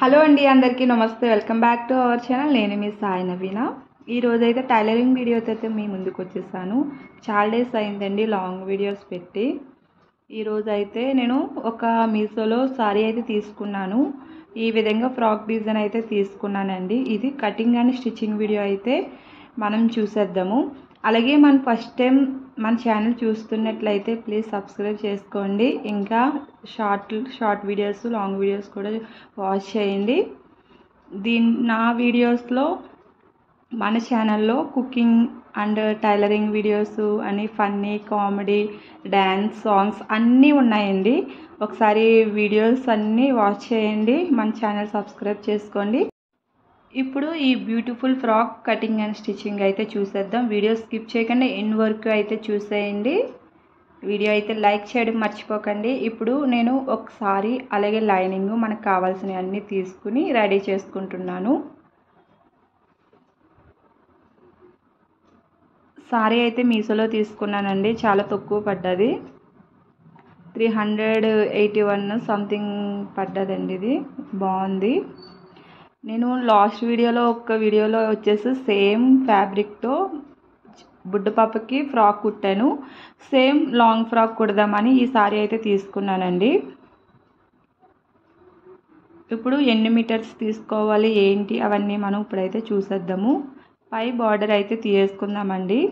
Hello అండి, అందరికీ నమస్తే. Welcome back to our channel. నేను మీ సాయి నవీన. ఈరోజైతే టైలరింగ్ వీడియోతో అయితే మీ ముందుకు వచ్చేసాను. చాలా డేస్ అయిందండి లాంగ్ వీడియోస్ పెట్టి. ఈరోజు అయితే నేను ఒక మీషోలో సారీ అయితే తీసుకున్నాను. ఈ విధంగా ఫ్రాక్ డిజైన్ అయితే తీసుకున్నానండి. ఇది కటింగ్ అండ్ స్టిచ్చింగ్ వీడియో అయితే మనం చూసేద్దాము. అలాగే మన ఫస్ట్ టైం మన ఛానల్ చూస్తున్నట్లయితే ప్లీజ్ సబ్స్క్రైబ్ చేసుకోండి. ఇంకా షార్ట్ వీడియోస్, లాంగ్ వీడియోస్ కూడా వాచ్ చేయండి. నా వీడియోస్లో మన ఛానల్లో కుకింగ్ అండ్ టైలరింగ్ వీడియోస్ అని ఫన్నీ, కామెడీ, డ్యాన్స్, సాంగ్స్ అన్నీ ఉన్నాయండి. ఒకసారి వీడియోస్ అన్నీ వాచ్ చేయండి. మన ఛానల్ సబ్స్క్రైబ్ చేసుకోండి. ఇప్పుడు ఈ beautiful frock cutting and stitching అయితే చూసేద్దాం. వీడియో స్కిప్ చేయకుండా ఎండ్ వరకు అయితే చూసేయండి. వీడియో అయితే లైక్ చేయడం మర్చిపోకండి. ఇప్పుడు నేను ఒకసారి అలాగే లైనింగ్ మనకు కావాల్సినవి అన్నీ తీసుకుని రెడీ చేసుకుంటున్నాను. సారీ అయితే మీషోలో తీసుకున్నానండి. చాలా తక్కువ పడ్డది. 381 సంథింగ్ పడ్డదండి. ఇది బాగుంది. నేను లాస్ట్ వీడియోలో వచ్చేసి సేమ్ ఫ్యాబ్రిక్తో బుడ్డ పాపకి ఫ్రాక్ కుట్టాను. సేమ్ లాంగ్ ఫ్రాక్ కుడదామని ఈ సారీ అయితే తీసుకున్నానండి. ఇప్పుడు ఎన్ని మీటర్స్ తీసుకోవాలి ఏంటి అవన్నీ మనం ఇప్పుడైతే చూసేద్దాము. పై బార్డర్ అయితే తీసుకుందామండి.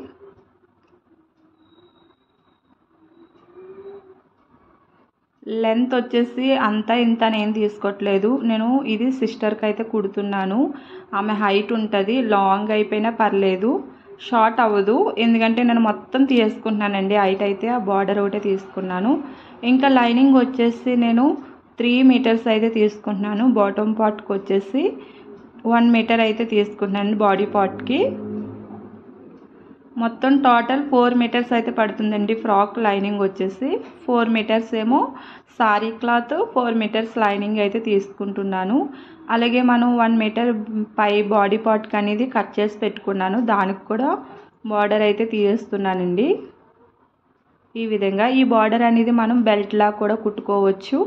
లెంత్ వచ్చేసి అంతా ఇంత నేను తీసుకోవట్లేదు. నేను ఇది సిస్టర్కి అయితే కుడుతున్నాను. ఆమె హైట్ ఉంటుంది. లాంగ్ అయిపోయినా పర్లేదు, షార్ట్ అవ్వదు. ఎందుకంటే నేను మొత్తం తీసుకుంటున్నానండి. హైట్ అయితే ఆ బార్డర్ ఒకటే తీసుకున్నాను. ఇంకా లైనింగ్ వచ్చేసి నేను 3 మీటర్స్ అయితే తీసుకుంటున్నాను. బాటమ్ పార్ట్కి వచ్చేసి 1 మీటర్ అయితే తీసుకుంటున్నాను. బాడీ పార్ట్కి మొత్తం టోటల్ 4 మీటర్స్ అయితే పడుతుందండి. ఫ్రాక్ లైనింగ్ వచ్చేసి 4 మీటర్స్ ఏమో సారీ క్లాత్, 4 మీటర్స్ లైనింగ్ అయితే తీసుకుంటున్నాను. అలాగే మనం 1 మీటర్ పై బాడీ పార్ట్కి అనేది కట్ చేసి పెట్టుకున్నాను. దానికి కూడా బార్డర్ అయితే తీస్తున్నానండి. ఈ విధంగా ఈ బార్డర్ అనేది మనం బెల్ట్లా కూడా కుట్టుకోవచ్చు.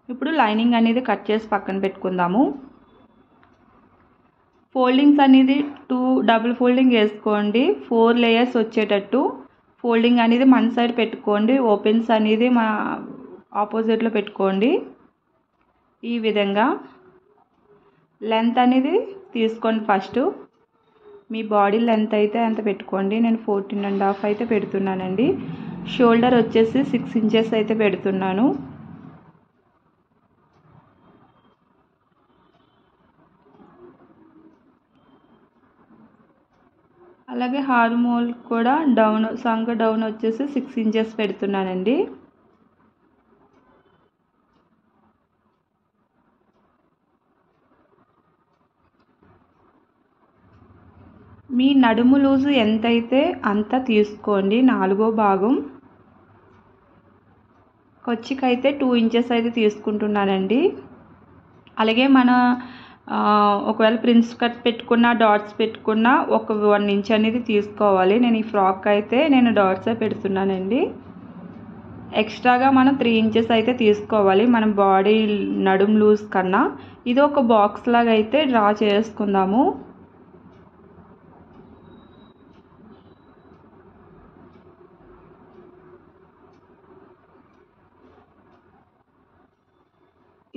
ఇప్పుడు లైనింగ్ అనేది కట్ చేసి పక్కన పెట్టుకుందాము. ఫోల్డింగ్స్ అనేది 2 డబుల్ ఫోల్డింగ్ వేసుకోండి. 4 లేయర్స్ వచ్చేటట్టు ఫోల్డింగ్ అనేది మన సైడ్ పెట్టుకోండి. ఓపెన్స్ అనేది మా ఆపోజిట్లో పెట్టుకోండి. ఈ విధంగా లెంత్ అనేది తీసుకోండి. ఫస్ట్ మీ బాడీ లెంత్ అయితే అంత పెట్టుకోండి. నేను 14.5 అయితే పెడుతున్నానండి. షోల్డర్ వచ్చేసి 6 ఇంచెస్ అయితే పెడుతున్నాను. అలాగే హార్మోల్ కూడా సంక డౌన్ వచ్చేసి 6 ఇంచెస్ పెడుతున్నానండి. మీ నడుము లూజు ఎంతైతే అంత తీసుకోండి. 4వ భాగం కొచ్చికైతే 2 ఇంచెస్ అయితే తీసుకుంటున్నానండి. అలాగే మన ఒకవేళ ప్రిన్స్ కట్ పెట్టుకున్న, డాట్స్ పెట్టుకున్న ఒక 1 ఇంచ్ అనేది తీసుకోవాలి. నేను ఈ ఫ్రాక్ అయితే నేను డాట్సే పెడుతున్నానండి. ఎక్స్ట్రాగా మనం 3 ఇంచెస్ అయితే తీసుకోవాలి మన బాడీ నడుము లూజ్ కన్నా. ఇది ఒక బాక్స్ లాగా అయితే డ్రా చేసుకుందాము.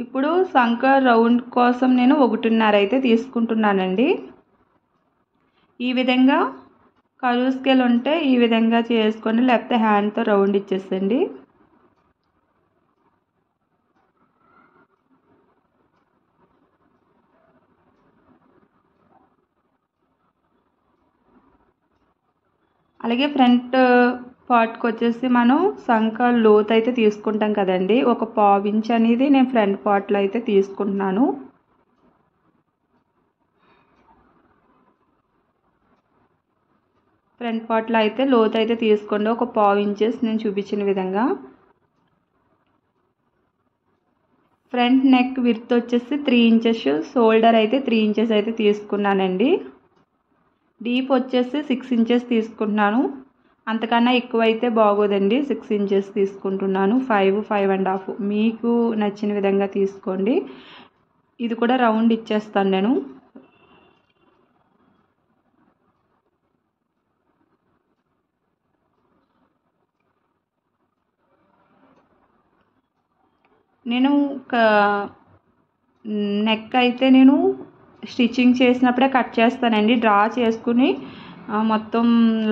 ఇప్పుడు సంక రౌండ్ కోసం నేను 1.5 అయితే తీసుకుంటున్నానండి. ఈ విధంగా కరువు స్కేల్ ఉంటే ఈ విధంగా చేసుకోండి, లేకపోతే హ్యాండ్తో రౌండ్ ఇచ్చేసండి. అలాగే ఫ్రంట్ పార్ట్కి వచ్చేసి మనం సంక లోత్ అయితే తీసుకుంటాం కదండి. ఒక 1/2 ఇంచ్ అనేది నేను ఫ్రంట్ పార్ట్లో అయితే తీసుకుంటున్నాను. ఫ్రంట్ పార్ట్లో అయితే లోత్ అయితే తీసుకోండి. ఒక 1/2 ఇంచెస్ నేను చూపించిన విధంగా. ఫ్రంట్ నెక్ విడ్త్ వచ్చేసి 3 ఇంచెస్, షోల్డర్ అయితే 3 ఇంచెస్ అయితే తీసుకున్నానండి. డీప్ వచ్చేసి 6 ఇంచెస్ తీసుకుంటున్నాను. అంతకన్నా ఎక్కువైతే బాగోదండి. 6 ఇంచెస్ తీసుకుంటున్నాను. 5, 5.5 మీకు నచ్చిన విధంగా తీసుకోండి. ఇది కూడా రౌండ్ ఇచ్చేస్తాను నేను. నెక్ అయితే నేను స్టిచ్చింగ్ చేసినప్పుడే కట్ చేస్తానండి. డ్రా చేసుకుని మొత్తం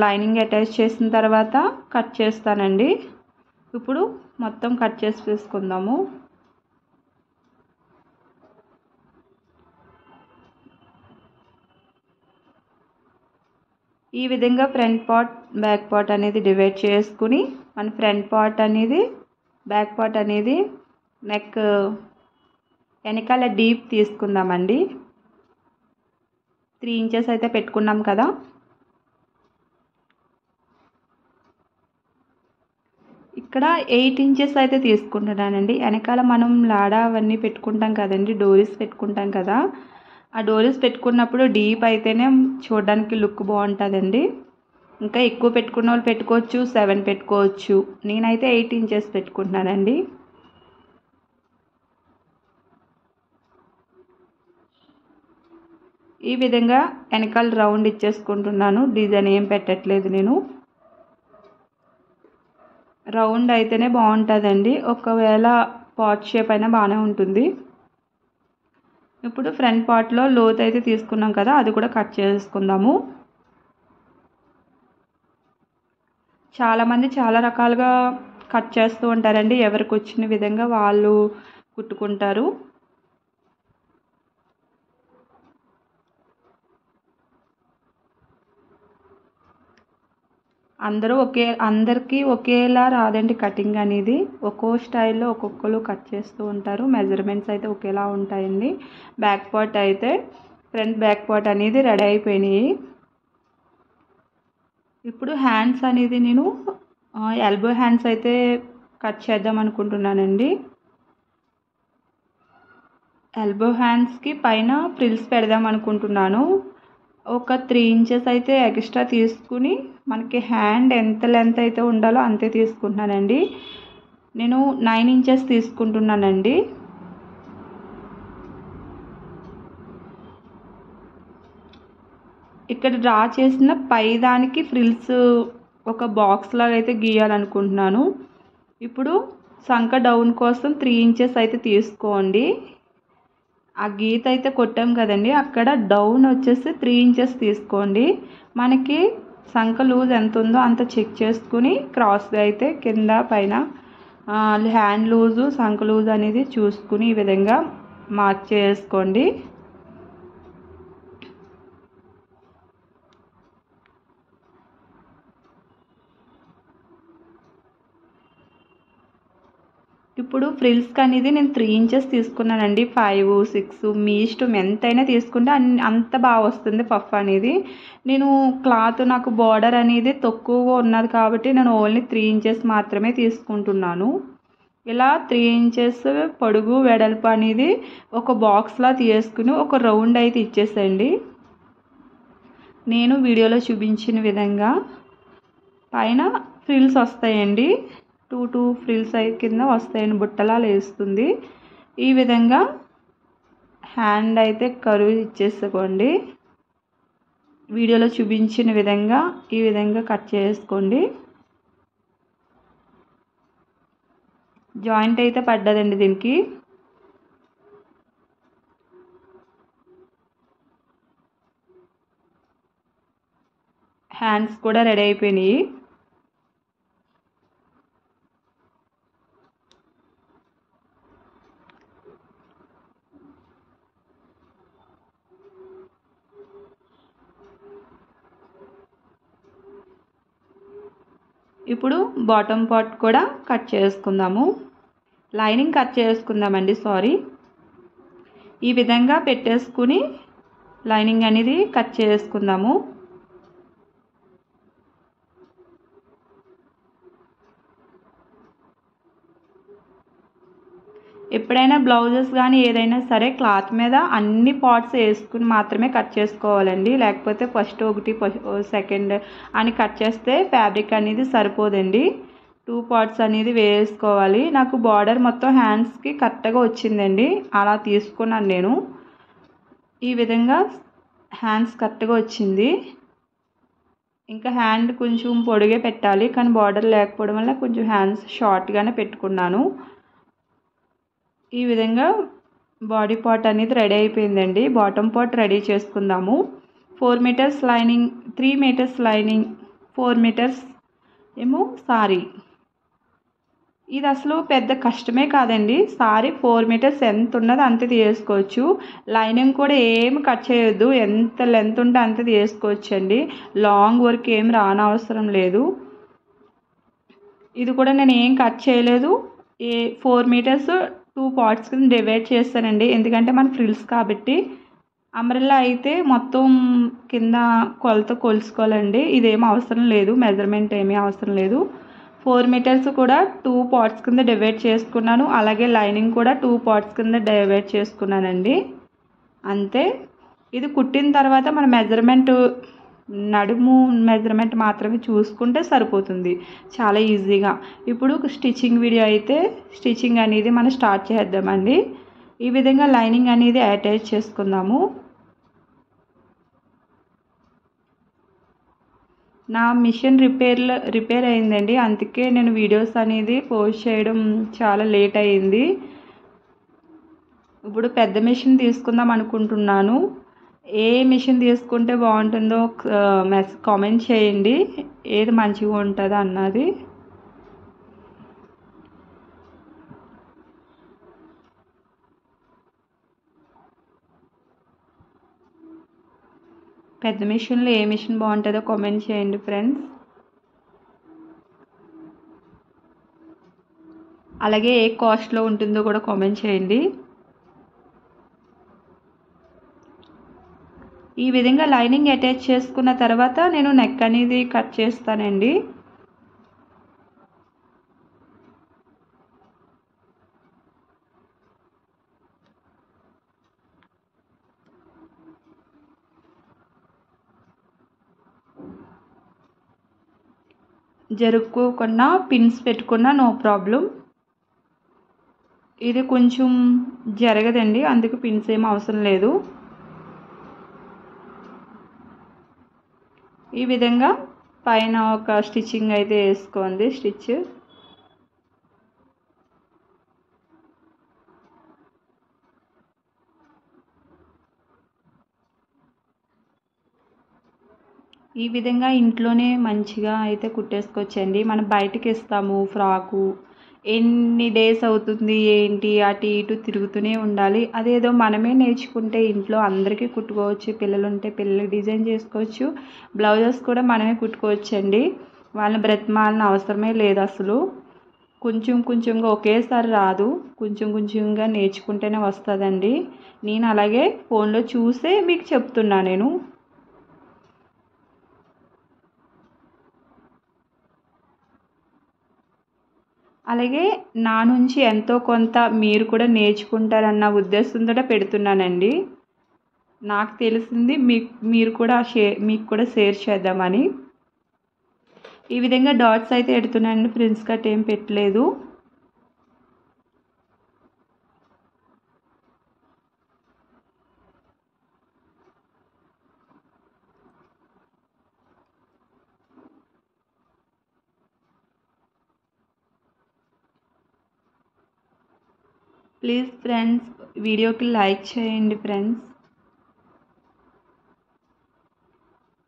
లైనింగ్ అటాచ్ చేసిన తర్వాత కట్ చేస్తానండి. ఇప్పుడు మొత్తం కట్ చేసి తీసుకుందాము. ఈ విధంగా ఫ్రంట్ పార్ట్ బ్యాక్ పార్ట్ అనేది డివైడ్ చేసుకుని మన ఫ్రంట్ పార్ట్ అనేది బ్యాక్ పార్ట్ అనేది నెక్ వెనకాల డీప్ తీసుకుందామండి. 3 ఇంచెస్ అయితే పెట్టుకున్నాం కదా. ఇక్కడ 8 ఇంచెస్ అయితే తీసుకుంటున్నానండి. వెనకాల మనం లాడా అవన్నీ పెట్టుకుంటాం కదండి, డోరీస్ పెట్టుకుంటాం కదా. ఆ డోరీస్ పెట్టుకున్నప్పుడు డీప్ అయితేనే చూడడానికి లుక్ బాగుంటుందండి. ఇంకా ఎక్కువ పెట్టుకున్న వాళ్ళు పెట్టుకోవచ్చు, 7 పెట్టుకోవచ్చు. నేనైతే 8 ఇంచెస్ పెట్టుకుంటున్నానండి. ఈ విధంగా వెనకాల రౌండ్ ఇచ్చేసుకుంటున్నాను. డిజైన్ ఏం పెట్టట్లేదు నేను. రౌండ్ అయితేనే బాగుంటుందండి. ఒకవేళ పార్ట్ షేప్ అయినా బాగానే ఉంటుంది. ఇప్పుడు ఫ్రంట్ పార్ట్లో లోత్ అయితే తీసుకున్నాం కదా, అది కూడా కట్ చేసుకుందాము. చాలామంది చాలా రకాలుగా కట్ చేస్తూ ఉంటారండి. ఎవరికి వచ్చిన విధంగా వాళ్ళు కుట్టుకుంటారు. అందరికీ ఒకేలా రాదండి కటింగ్ అనేది. ఒక్కో స్టైల్లో ఒక్కొక్కరు కట్ చేస్తూ ఉంటారు. మెజర్మెంట్స్ అయితే ఒకేలా ఉంటాయండి. బ్యాక్ పార్ట్ అయితే ఫ్రంట్ బ్యాక్ పార్ట్ అనేది రెడీ అయిపోయినాయి. ఇప్పుడు హ్యాండ్స్ అనేది నేను ఎల్బో హ్యాండ్స్ అయితే కట్ చేద్దాం అనుకుంటున్నానండి. ఎల్బో హ్యాండ్స్కి పైన ఫ్రిల్స్ పెడదాం అనుకుంటున్నాను. ఒక 3 ఇంచెస్ అయితే ఎక్స్ట్రా తీసుకుని మనకి హ్యాండ్ ఎంత లెంత్ అయితే ఉండాలో అంతే తీసుకుంటున్నానండి. నేను 9 ఇంచెస్ తీసుకుంటున్నానండి. ఇక్కడ డ్రా చేసిన పై దానికి ఫ్రిల్స్ ఒక బాక్స్ లాగా అయితే గీయాలనుకుంటున్నాను. ఇప్పుడు సంక డౌన్ కోసం 3 ఇంచెస్ అయితే తీసుకోండి. ఆ గీత అయితే కొట్టాం కదండి, అక్కడ డౌన్ వచ్చేసి 3 ఇంచెస్ తీసుకోండి. మనకి సంక లూజ్ ఎంత ఉందో అంత చెక్ చేసుకుని క్రాస్గా అయితే కింద పైన హ్యాండ్ లూజు సంక లూజ్ అనేది చూసుకుని ఈ విధంగా మార్క్ చేసుకోండి. ఇప్పుడు ఫ్రిల్స్కి అనేది నేను 3 ఇంచెస్ తీసుకున్నానండి. 5, 6 మీ ఇష్టం ఎంతైనా తీసుకుంటే అంత బాగా వస్తుంది పఫ్ అనేది. నేను క్లాత్ నాకు బార్డర్ అనేది తక్కువగా ఉన్నది కాబట్టి నేను ఓన్లీ 3 ఇంచెస్ మాత్రమే తీసుకుంటున్నాను. ఇలా 3 ఇంచెస్ పొడుగు వెడల్పు అనేది ఒక బాక్స్లా తీసుకుని ఒక రౌండ్ అయితే ఇచ్చేసేయండి. నేను వీడియోలో చూపించిన విధంగా పైన ఫ్రిల్స్ వస్తాయండి. 2 ఫ్రిల్స్ కింద వస్తాయని బుట్టలా లేస్తుంది. ఈ విధంగా హ్యాండ్ అయితే కరువు ఇచ్చేసుకోండి. వీడియోలో చూపించిన విధంగా ఈ విధంగా కట్ చేసుకోండి. జాయింట్ అయితే పడ్డదండి దీనికి. హ్యాండ్స్ కూడా రెడీ అయిపోయినాయి. ఇప్పుడు బాటమ్ పార్ట్ కూడా కట్ చేసుకుందాము. లైనింగ్ కట్ చేసుకుందామండి. ఈ విధంగా పెట్టేసుకుని లైనింగ్ అనేది కట్ చేసుకుందాము. ఎప్పుడైనా బ్లౌజెస్ కానీ ఏదైనా సరే క్లాత్ మీద అన్ని పార్ట్స్ వేసుకుని మాత్రమే కట్ చేసుకోవాలండి. లేకపోతే ఫస్ట్ ఒకటి సెకండ్ అని కట్ చేస్తే ఫ్యాబ్రిక్ అనేది సరిపోదండి. 2 పార్ట్స్ అనేది వేసుకోవాలి. నాకు బార్డర్ మొత్తం హ్యాండ్స్కి కరెక్ట్గా వచ్చిందండి. అలా తీసుకున్నాను నేను. ఈ విధంగా హ్యాండ్స్ కరెక్ట్గా వచ్చింది. ఇంకా హ్యాండ్ కొంచెం పొడిగే పెట్టాలి, కానీ బార్డర్ లేకపోవడం వల్ల కొంచెం హ్యాండ్స్ షార్ట్గానే పెట్టుకున్నాను. ఈ విధంగా బాడీ పార్ట్ అనేది రెడీ అయిపోయిందండి. బాటమ్ పార్ట్ రెడీ చేసుకుందాము. 4 metres lining, 3 metres lining, 4 metres ఏమో సారీ. ఇది అసలు పెద్ద కష్టమే కాదండి. సారీ 4 మీటర్స్ ఎంత ఉన్నదో అంత తీసుకోవచ్చు. లైనింగ్ కూడా ఏమి కట్ చేయొద్దు, ఎంత లెంత్ ఉంటే అంత తీసుకోవచ్చు అండి. లాంగ్ వర్క్ ఏం రానవసరం లేదు. ఇది కూడా నేను ఏం కట్ చేయలేదు. 4 మీటర్స్ 2 పార్ట్స్ కింద డివైడ్ చేస్తానండి. ఎందుకంటే మన ఫ్రిల్స్ కాబట్టి. అంబ్రెల్లా అయితే మొత్తం కింద కొలత కొలుసుకోవాలండి. ఇదేం అవసరం లేదు, మెజర్మెంట్ ఏమీ అవసరం లేదు. 4 మీటర్స్ కూడా 2 పార్ట్స్ కింద డివైడ్ చేసుకున్నాను. అలాగే లైనింగ్ కూడా 2 పార్ట్స్ కింద డివైడ్ చేసుకున్నానండి. అంతే. ఇది కుట్టిన తర్వాత మన మెజర్మెంట్, నడుము మెజర్మెంట్ మాత్రమే చూసుకుంటే సరిపోతుంది, చాలా ఈజీగా. ఇప్పుడు స్టిచ్చింగ్ వీడియో అయితే స్టిచ్చింగ్ అనేది మనం స్టార్ట్ చేద్దామండి. ఈ విధంగా లైనింగ్ అనేది అటాచ్ చేసుకుందాము. నా మిషన్ రిపేర్ అయిందండి. అందుకే నేను వీడియోస్ అనేది పోస్ట్ చేయడం చాలా లేట్ అయింది. ఇప్పుడు పెద్ద మిషన్ తీసుకుందాం అనుకుంటున్నాను. ఏ మిషన్ తీసుకుంటే బాగుంటుందో కామెంట్ చేయండి, ఏది మంచిగా ఉంటుందో అన్నది. పెద్ద మిషన్లో ఏ మిషన్ బాగుంటుందో కామెంట్ చేయండి ఫ్రెండ్స్. అలాగే ఏ కాస్ట్లో ఉంటుందో కూడా కామెంట్ చేయండి. ఈ విధంగా లైనింగ్ అటాచ్ చేసుకున్న తర్వాత నేను నెక్ అనేది కట్ చేస్తానండి. జరుపుకోకుండా పిన్స్ పెట్టుకున్నా నో ప్రాబ్లం. ఇది కొంచెం జరగదండి, అందుకు పిన్స్ ఏం అవసరం లేదు. ఈ విధంగా పైన ఒక స్టిచ్చింగ్ అయితే వేసుకోండి. స్టిచ్ ఈ విధంగా ఇంట్లోనే మంచిగా అయితే కుట్టేసుకోవచ్చండి. మనం బయటకి ఇస్తాము ఫ్రాకు, ఎన్ని డేస్ అవుతుంది ఏంటి, అటు ఇటు తిరుగుతూనే ఉండాలి. అదేదో మనమే నేర్చుకుంటే ఇంట్లో అందరికీ కుట్టుకోవచ్చు. పిల్లలు ఉంటే పిల్లలకి డిజైన్ చేసుకోవచ్చు. బ్లౌజెస్ కూడా మనమే కుట్టుకోవచ్చండి. వాళ్ళని బ్రతిమాలిన అవసరమే లేదు అసలు. కొంచెం కొంచెంగా ఒకేసారి రాదు, కొంచెం కొంచెంగా నేర్చుకుంటేనే వస్తుందండి. నేను అలాగే ఫోన్లో చూసే మీకు చెప్తున్నా నేను. అలాగే నా నుంచి ఎంతో కొంత మీరు కూడా నేర్చుకుంటారన్న ఉద్దేశంతో పెడుతున్నానండి. నాకు తెలిసింది మీకు కూడా షేర్ చేద్దామని. ఈ విధంగా డాట్స్ అయితే పెడుతున్నానండి. ప్రిన్స్ కట్ ఏం పెట్టలేదు. ప్లీజ్ ఫ్రెండ్స్, వీడియోకి లైక్ చేయండి ఫ్రెండ్స్.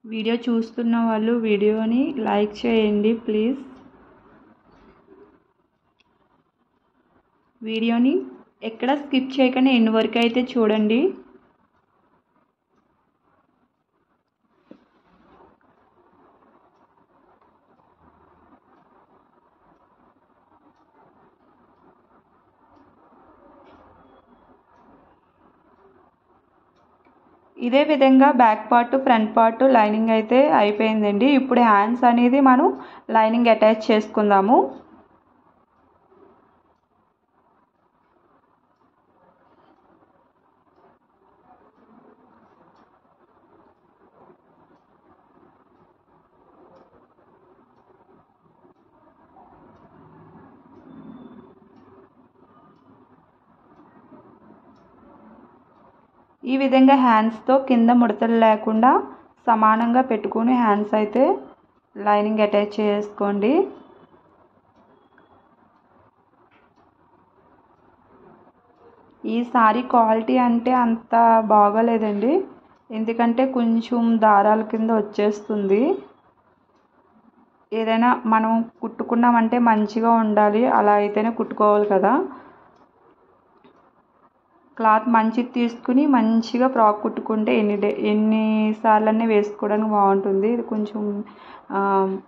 వీడియో చూస్తున్న వాళ్ళు వీడియోని లైక్ చేయండి ప్లీజ్. వీడియోని ఎక్కడ స్కిప్ చేయకుండా ఎండ్ వరకు అయితే చూడండి. ఇదే విధంగా back part, front part lining అయితే అయిపోయిందండి. ఇప్పుడు హ్యాండ్స్ అనేది మనం లైనింగ్ అటాచ్ చేసుకుందాము. ఈ విధంగా హ్యాండ్స్తో కింద ముడతలు లేకుండా సమానంగా పెట్టుకుని హ్యాండ్స్ అయితే లైనింగ్ అటాచ్ చేసుకోండి. ఈ సారీ క్వాలిటీ అంటే అంత బాగోలేదండి, ఎందుకంటే కొంచెం దారాల కింద వచ్చేస్తుంది. ఏదైనా మనం కుట్టుకున్నామంటే మంచిగా ఉండాలి, అలా అయితేనే కుట్టుకోవాలి కదా. క్లాత్ మంచిది తీసుకుని మంచిగా ఫ్రాక్ కుట్టుకుంటే ఎన్నిసార్లన్నీ వేసుకోవడానికి బాగుంటుంది. ఇది కొంచెం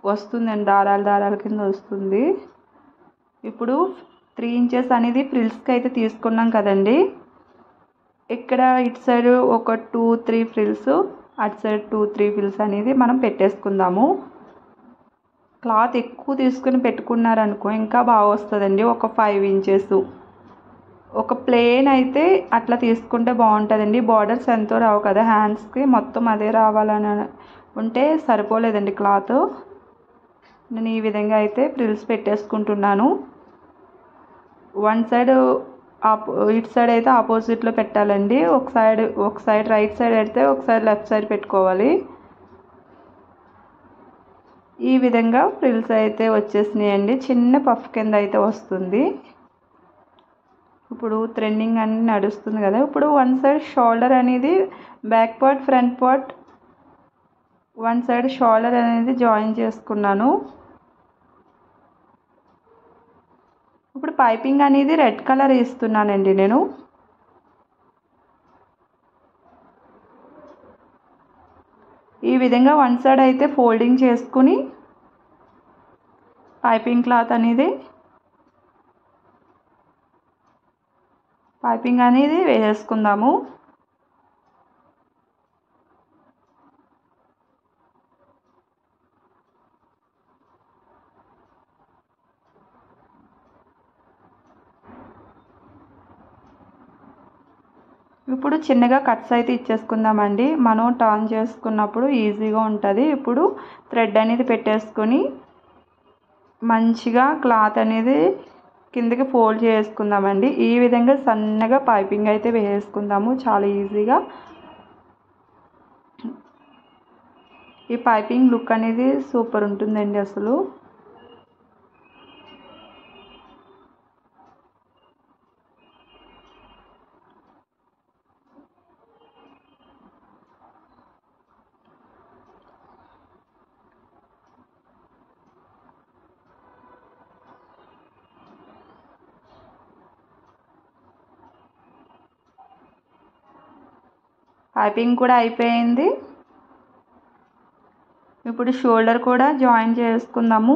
వస్తుందండి, దారాల కింద వస్తుంది. ఇప్పుడు 3 ఇంచెస్ అనేది ఫ్రిల్స్కి అయితే తీసుకున్నాం కదండి. ఇక్కడ ఇటు సైడ్ ఒక 2-3 ఫ్రిల్స్, అటు సైడ్ 2-3 ఫ్రిల్స్ అనేది మనం పెట్టేసుకుందాము. క్లాత్ ఎక్కువ తీసుకుని పెట్టుకున్నారనుకో ఇంకా బాగా వస్తుందండి. ఒక 5 ఇంచెస్ ఒక ప్లేన్ అయితే అట్లా తీసుకుంటే బాగుంటుందండి. బార్డర్స్ ఎంతో రావు కదా హ్యాండ్స్కి, మొత్తం అదే రావాలని ఉంటే సరిపోలేదండి క్లాత్. నేను ఈ విధంగా అయితే ఫ్రిల్స్ పెట్టేసుకుంటున్నాను. వన్ సైడ్ ఇటు సైడ్ అయితే ఆపోజిట్లో పెట్టాలండి. ఒక సైడ్ రైట్ సైడ్ పెడితే ఒక సైడ్ లెఫ్ట్ సైడ్ పెట్టుకోవాలి. ఈ విధంగా ఫ్రిల్స్ అయితే వచ్చేసినాయండి. చిన్న పఫ్ కింద అయితే వస్తుంది. ఇప్పుడు థ్రెడ్డింగ్ అనేది నడుస్తుంది కదా. ఇప్పుడు వన్ సైడ్ షోల్డర్ అనేది back part front part one side shoulder అనేది జాయిన్ చేసుకున్నాను. ఇప్పుడు పైపింగ్ అనేది రెడ్ కలర్ ఇస్తున్నానండి నేను. ఈ విధంగా వన్ సైడ్ అయితే ఫోల్డింగ్ చేసుకుని పైపింగ్ క్లాత్ అనేది వేసేసుకుందాము. ఇప్పుడు చిన్నగా కట్స్ అయితే ఇచ్చేసుకుందామండి. మనం టర్న్ చేసుకున్నప్పుడు ఈజీగా ఉంటుంది. ఇప్పుడు థ్రెడ్ అనేది పెట్టేసుకొని మంచిగా క్లాత్ అనేది కిందకి ఫోల్డ్ చేసుకుందామండి. ఈ విధంగా సన్నగా పైపింగ్ అయితే వేసుకుందాము చాలా ఈజీగా. ఈ పైపింగ్ లుక్ అనేది సూపర్ ఉంటుందండి అసలు. పైపింగ్ కూడా అయిపోయింది. ఇప్పుడు షోల్డర్ కూడా జాయిన్ చేసుకుందాము.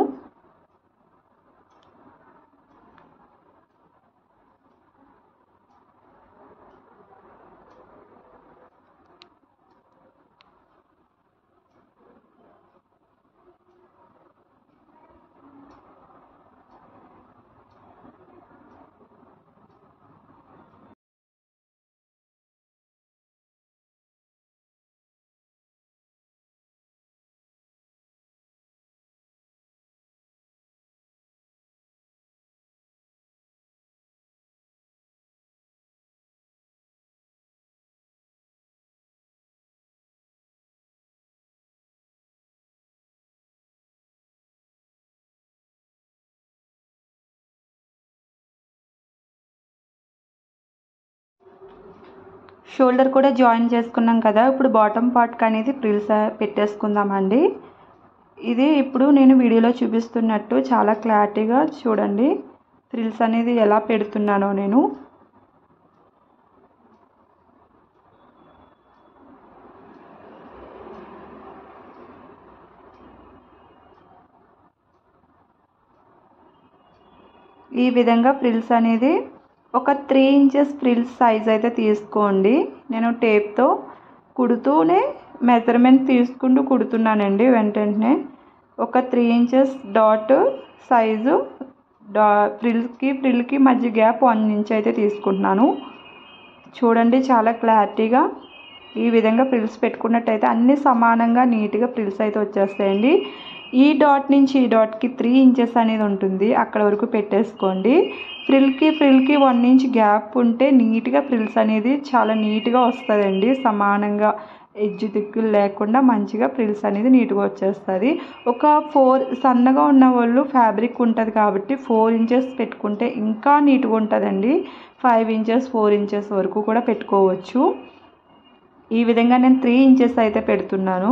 షోల్డర్ కూడా జాయిన్ చేసుకున్నాం కదా. ఇప్పుడు బాటమ్ పార్ట్కి అనేది ఫ్రిల్స్ పెట్టేసుకుందామండి. ఇది ఇప్పుడు నేను వీడియోలో చూపిస్తున్నట్టు చాలా క్లారిటీగా చూడండి ఫ్రిల్స్ అనేది ఎలా పెడుతున్నానో నేను. ఈ విధంగా ఫ్రిల్స్ అనేది ఒక 3 ఇంచెస్ ఫ్రిల్స్ సైజ్ అయితే తీసుకోండి. నేను టేప్తో కుడుతూనే మెజర్మెంట్ తీసుకుంటూ కుడుతున్నానండి. వెంటనే ఒక 3 ఇంచెస్ డాట్ సైజు ఫ్రిల్కి మధ్య గ్యాప్ 1 ఇంచ్ అయితే తీసుకుంటున్నాను. చూడండి చాలా క్లారిటీగా ఈ విధంగా ఫ్రిల్స్ పెట్టుకున్నట్టయితే అన్నీ సమానంగా నీట్గా ఫ్రిల్స్ అయితే వచ్చేస్తాయండి. ఈ డాట్ నుంచి ఈ డాట్కి 3 ఇంచెస్ అనేది ఉంటుంది, అక్కడ వరకు పెట్టేసుకోండి. ఫ్రిల్కి 1 ఇంచ్ గ్యాప్ ఉంటే నీట్గా ఫ్రిల్స్ అనేది చాలా నీట్గా వస్తుందండి. సమానంగా ఎడ్జ్ దిక్కులు లేకుండా మంచిగా ఫ్రిల్స్ అనేది నీట్గా వచ్చేస్తుంది. ఒక 4 సన్నగా ఉన్న వాళ్ళు ఫ్యాబ్రిక్ ఉంటుంది కాబట్టి 4 ఇంచెస్ పెట్టుకుంటే ఇంకా నీట్గా ఉంటుందండి. 5 ఇంచెస్ 4 ఇంచెస్ వరకు కూడా పెట్టుకోవచ్చు. ఈ విధంగా నేను 3 ఇంచెస్ అయితే పెడుతున్నాను.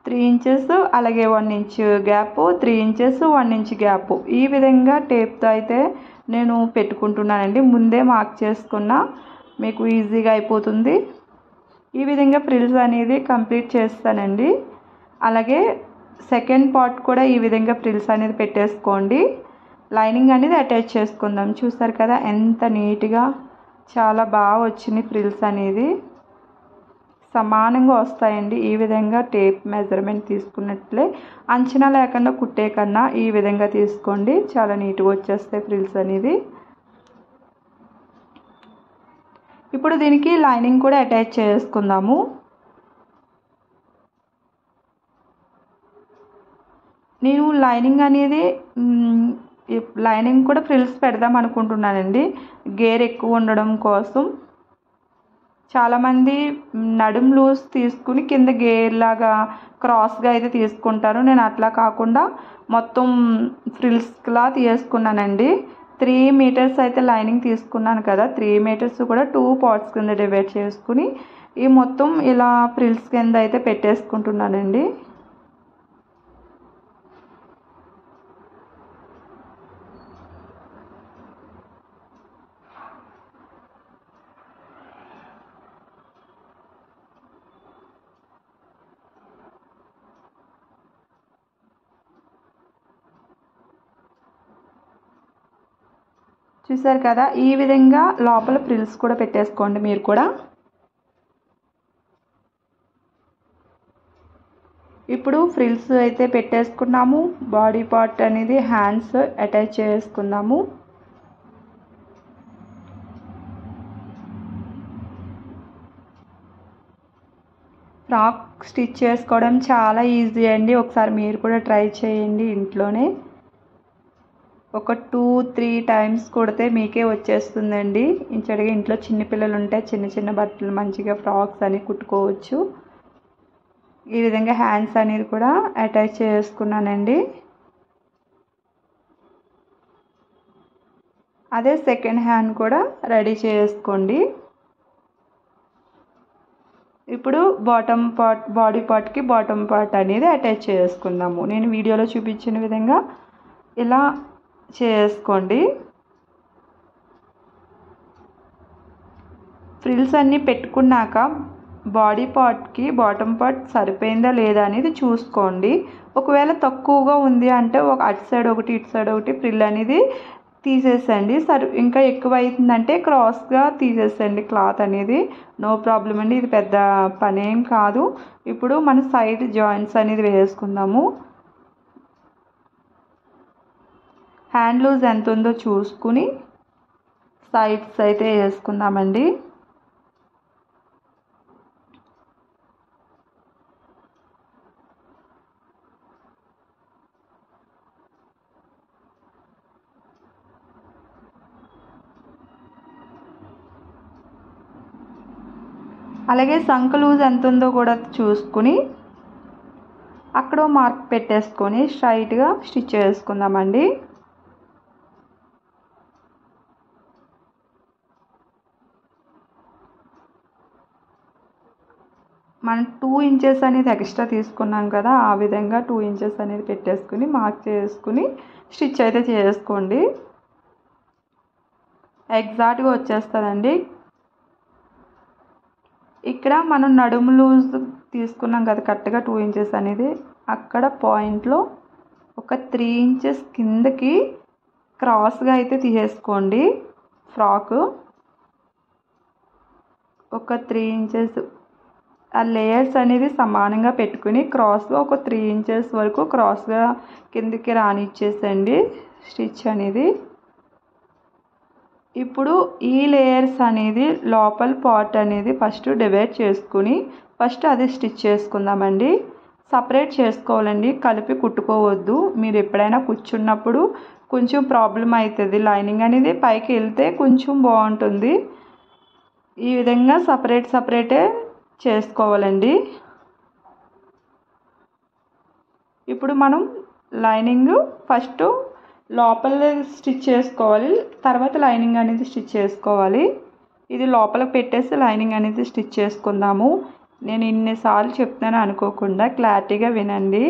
3 ఇంచెస్ అలాగే 1 inch gap, 3 inches 1 inch gap, ఈ విధంగా టేప్తో అయితే నేను పెట్టుకుంటున్నానండి. ముందే మార్క్ చేసుకున్నా మీకు ఈజీగా అయిపోతుంది. ఈ విధంగా ఫ్రిల్స్ అనేది కంప్లీట్ చేస్తానండి. అలాగే సెకండ్ పార్ట్ కూడా ఈ విధంగా ఫ్రిల్స్ అనేది పెట్టేసుకోండి. లైనింగ్ అనేది అటాచ్ చేసుకుందాం. చూసారు కదా ఎంత నీట్గా చాలా బాగా వచ్చింది. ఫ్రిల్స్ అనేది సమానంగా వస్తాయండి. ఈ విధంగా టేప్ మెజర్మెంట్ తీసుకున్నట్లే అంచనా లేకుండా కుట్టే కన్నా ఈ విధంగా తీసుకోండి, చాలా నీట్గా వచ్చేస్తాయి ఫ్రిల్స్ అనేది. ఇప్పుడు దీనికి లైనింగ్ కూడా అటాచ్ చేసుకుందాము. నేను లైనింగ్ అనేది లైనింగ్ కూడా ఫ్రిల్స్ పెడదాం అనుకుంటున్నానండి, గేర్ ఎక్కువ ఉండడం కోసం. చాలామంది నడుం లూజ్ తీసుకుని కింద గేర్ లాగా క్రాస్గా అయితే తీసుకుంటారు. నేను అట్లా కాకుండా మొత్తం ఫ్రిల్స్లా తీసుకున్నానండి. 3 మీటర్స్ అయితే లైనింగ్ తీసుకున్నాను కదా, 3 మీటర్స్ కూడా 2 పార్ట్స్ కింద డివైడ్ చేసుకుని ఈ మొత్తం ఇలా ఫ్రిల్స్ కింద అయితే పెట్టేసుకుంటున్నానండి. చూసారు కదా ఈ విధంగా లోపల ఫ్రిల్స్ కూడా పెట్టేసుకోండి మీరు కూడా. ఇప్పుడు ఫ్రిల్స్ అయితే పెట్టేసుకున్నాము. బాడీ పార్ట్ అనేది హ్యాండ్స్ అటాచ్ చేసుకుందాము. ఫ్రాక్ స్టిచ్ చేసుకోవడం చాలా ఈజీ అండి. ఒకసారి మీరు కూడా ట్రై చేయండి ఇంట్లోనే. ఒక 2-3 టైమ్స్ కొడితే మీకే వచ్చేస్తుందండి. ఇంచడిగా ఇంట్లో చిన్నపిల్లలు ఉంటే చిన్న చిన్న బట్టలు మంచిగా ఫ్రాక్స్ అని కుట్టుకోవచ్చు. ఈ విధంగా హ్యాండ్స్ అనేది కూడా అటాచ్ చేసుకున్నానండి. అదే సెకండ్ హ్యాండ్ కూడా రెడీ చేసుకోండి. ఇప్పుడు బాటమ్ పార్ట్, బాడీ పార్ట్కి బాటమ్ పార్ట్ అనేది అటాచ్ చేసుకుందాము. నేను వీడియోలో చూపించిన విధంగా ఇలా చేసుకోండి. ఫ్రిల్స్ అన్నీ పెట్టుకున్నాక బాడీ పార్ట్కి బాటమ్ పార్ట్ సరిపోయిందా లేదా అనేది చూసుకోండి. ఒకవేళ తక్కువగా ఉంది అంటే ఒక అటు సైడ్ ఒకటి ఇటు సైడ్ ఒకటి ఫ్రిల్ అనేది తీసేసండి. ఇంకా ఎక్కువ అవుతుందంటే క్రాస్గా తీసేసండి క్లాత్ అనేది. నో ప్రాబ్లం అండి, ఇది పెద్ద పనేం కాదు. ఇప్పుడు మన సైడ్ జాయింట్స్ అనేది వేసుకుందాము. హ్యాండ్ లూజ్ ఎంత ఉందో చూసుకుని సైడ్స్ అయితే వేసుకుందామండి. అలాగే సంక లూజ్ ఎంత ఉందో కూడా చూసుకుని అక్కడ మార్క్ పెట్టేసుకొని స్ట్రైట్గా స్టిచ్ చేసుకుందామండి. మనం 2 ఇంచెస్ అనేది ఎక్స్ట్రా తీసుకున్నాం కదా, ఆ విధంగా 2 ఇంచెస్ అనేది పెట్టేసుకుని మార్క్ చేసుకుని స్టిచ్ అయితే చేసుకోండి. ఎగ్జాక్ట్గా వచ్చేస్తుందండి. ఇక్కడ మనం నడుము లూజ్ తీసుకున్నాం కదా కరెక్ట్గా 2 ఇంచెస్ అనేది, అక్కడ పాయింట్లో ఒక 3 ఇంచెస్ కిందకి క్రాస్గా అయితే తీసేసుకోండి. ఫ్రాక్ ఒక 3 ఇంచెస్ ఆ లేయర్స్ అనేది సమానంగా పెట్టుకుని క్రాస్గా ఒక 3 ఇంచెస్ వరకు క్రాస్గా కిందకి రానిచ్చేసండి స్టిచ్ అనేది. ఇప్పుడు ఈ లేయర్స్ అనేది లోపల పార్ట్ అనేది ఫస్ట్ డివైడ్ చేసుకుని ఫస్ట్ అది స్టిచ్ చేసుకుందామండి. సపరేట్ చేసుకోవాలండి, కలిపి కుట్టుకోవద్దు. మీరు ఎప్పుడైనా కూర్చున్నప్పుడు కొంచెం ప్రాబ్లం అవుతుంది, లైనింగ్ అనేది పైకి వెళ్తే కొంచెం బాగుంటుంది. ఈ విధంగా సపరేటే చేసుకోవాలండి. ఇప్పుడు మనం లైనింగ్ ఫస్ట్ లోపల స్టిచ్ చేసుకోవాలి, తర్వాత లైనింగ్ అనేది స్టిచ్ చేసుకోవాలి. ఇది లోపలికి పెట్టేసి లైనింగ్ అనేది స్టిచ్ చేసుకుందాము. నేను ఇన్నిసార్లు చెప్తాను అనుకోకుండా క్లారిటీగా వినండి.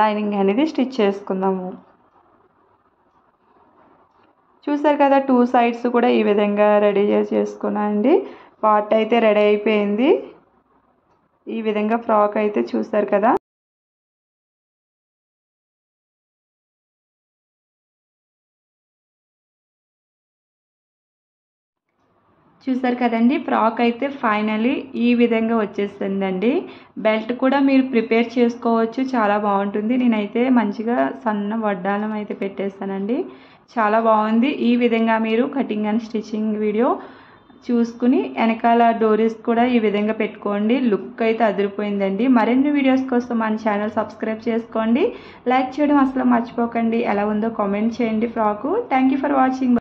లైనింగ్ అనేది స్టిచ్ చేసుకుందాము. చూసారు కదా, 2 సైడ్స్ కూడా ఈ విధంగా రెడీ చేసుకున్నానండి. పార్ట్ అయితే రెడీ అయిపోయింది. ఈ విధంగా ఫ్రాక్ అయితే చూసారు కదా. చూసారు కదండి, ఫ్రాక్ అయితే ఫైనలీ ఈ విధంగా వచ్చేసిందండి. బెల్ట్ కూడా మీరు ప్రిపేర్ చేసుకోవచ్చు, చాలా బాగుంటుంది. నేనైతే మంచిగా సన్న వడ్డాలం అయితే పెట్టేస్తానండి, చాలా బాగుంది. ఈ విధంగా మీరు కటింగ్ అండ్ స్టిచ్చింగ్ వీడియో చూసుకుని వెనకాల డోరీస్ కూడా ఈ విధంగా పెట్టుకోండి. లుక్ అయితే అదిరిపోయిందండి. మరిన్ని వీడియోస్ కోసం మన ఛానల్ సబ్స్క్రైబ్ చేసుకోండి, లైక్ చేయడం అసలు మర్చిపోకండి. ఎలా ఉందో కామెంట్ చేయండి frock. Thank you for watching.